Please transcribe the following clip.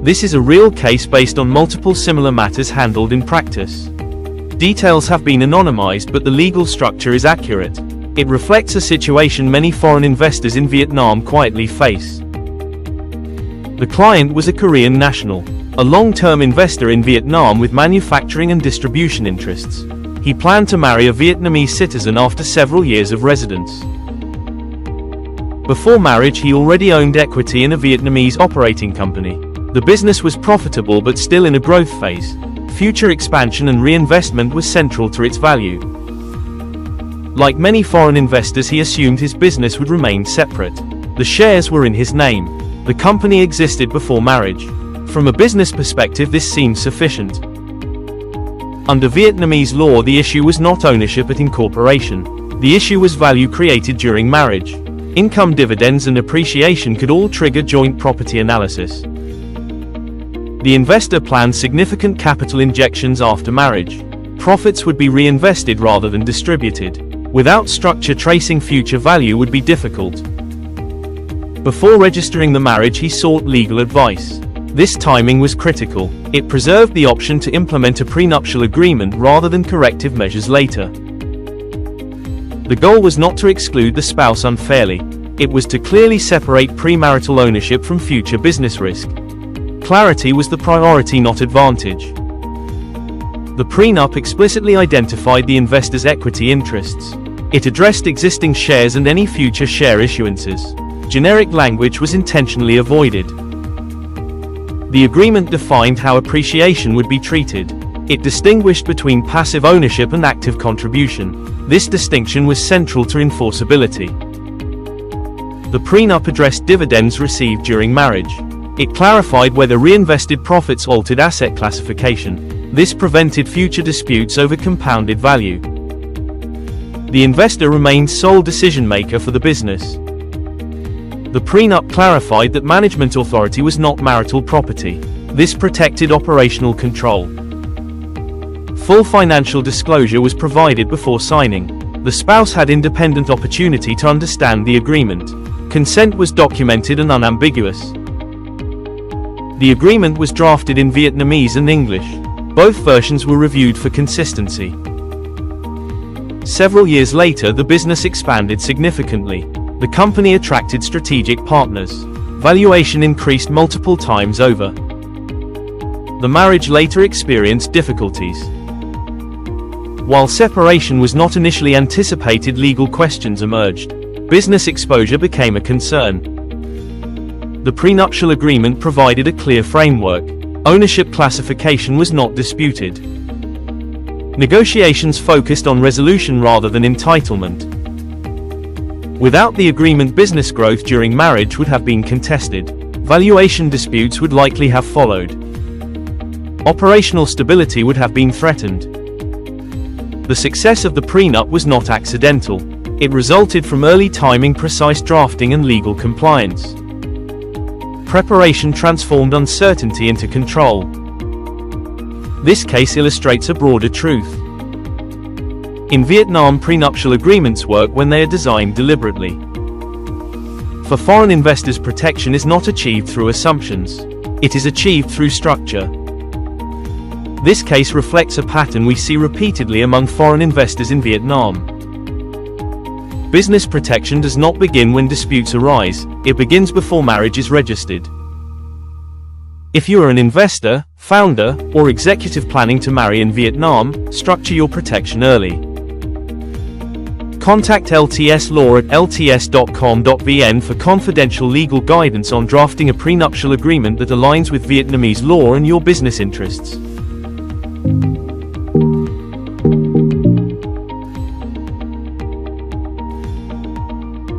This is a real case based on multiple similar matters handled in practice. Details have been anonymized, but the legal structure is accurate. It reflects a situation many foreign investors in Vietnam quietly face. The client was a Korean national, a long-term investor in Vietnam with manufacturing and distribution interests. He planned to marry a Vietnamese citizen after several years of residence. Before marriage, he already owned equity in a Vietnamese operating company. The business was profitable but still in a growth phase. Future expansion and reinvestment was central to its value. Like many foreign investors, he assumed his business would remain separate. The shares were in his name. The company existed before marriage. From a business perspective, this seemed sufficient. Under Vietnamese law, the issue was not ownership but incorporation. The issue was value created during marriage. Income, dividends, and appreciation could all trigger joint property analysis. The investor planned significant capital injections after marriage. Profits would be reinvested rather than distributed. Without structure, tracing future value would be difficult. Before registering the marriage, he sought legal advice. This timing was critical. It preserved the option to implement a prenuptial agreement rather than corrective measures later. The goal was not to exclude the spouse unfairly. It was to clearly separate premarital ownership from future business risk. Clarity was the priority, not advantage. The prenup explicitly identified the investor's equity interests. It addressed existing shares and any future share issuances. Generic language was intentionally avoided. The agreement defined how appreciation would be treated. It distinguished between passive ownership and active contribution. This distinction was central to enforceability. The prenup addressed dividends received during marriage. It clarified whether reinvested profits altered asset classification. This prevented future disputes over compounded value. The investor remained sole decision-maker for the business. The prenup clarified that management authority was not marital property. This protected operational control. Full financial disclosure was provided before signing. The spouse had independent opportunity to understand the agreement. Consent was documented and unambiguous. The agreement was drafted in Vietnamese and English. Both versions were reviewed for consistency. Several years later, the business expanded significantly. The company attracted strategic partners. Valuation increased multiple times over. The marriage later experienced difficulties. While separation was not initially anticipated, legal questions emerged. Business exposure became a concern. The prenuptial agreement provided a clear framework. Ownership classification was not disputed. Negotiations focused on resolution rather than entitlement. Without the agreement, business growth during marriage would have been contested. Valuation disputes would likely have followed. Operational stability would have been threatened. The success of the prenup was not accidental. It resulted from early timing, precise drafting, and legal compliance. Preparation transformed uncertainty into control. This case illustrates a broader truth. In Vietnam, prenuptial agreements work when they are designed deliberately. For foreign investors, protection is not achieved through assumptions. It is achieved through structure. This case reflects a pattern we see repeatedly among foreign investors in Vietnam. Business protection does not begin when disputes arise, it begins before marriage is registered. If you are an investor, founder, or executive planning to marry in Vietnam, structure your protection early. Contact LTS Law at lts.com.vn for confidential legal guidance on drafting a prenuptial agreement that aligns with Vietnamese law and your business interests.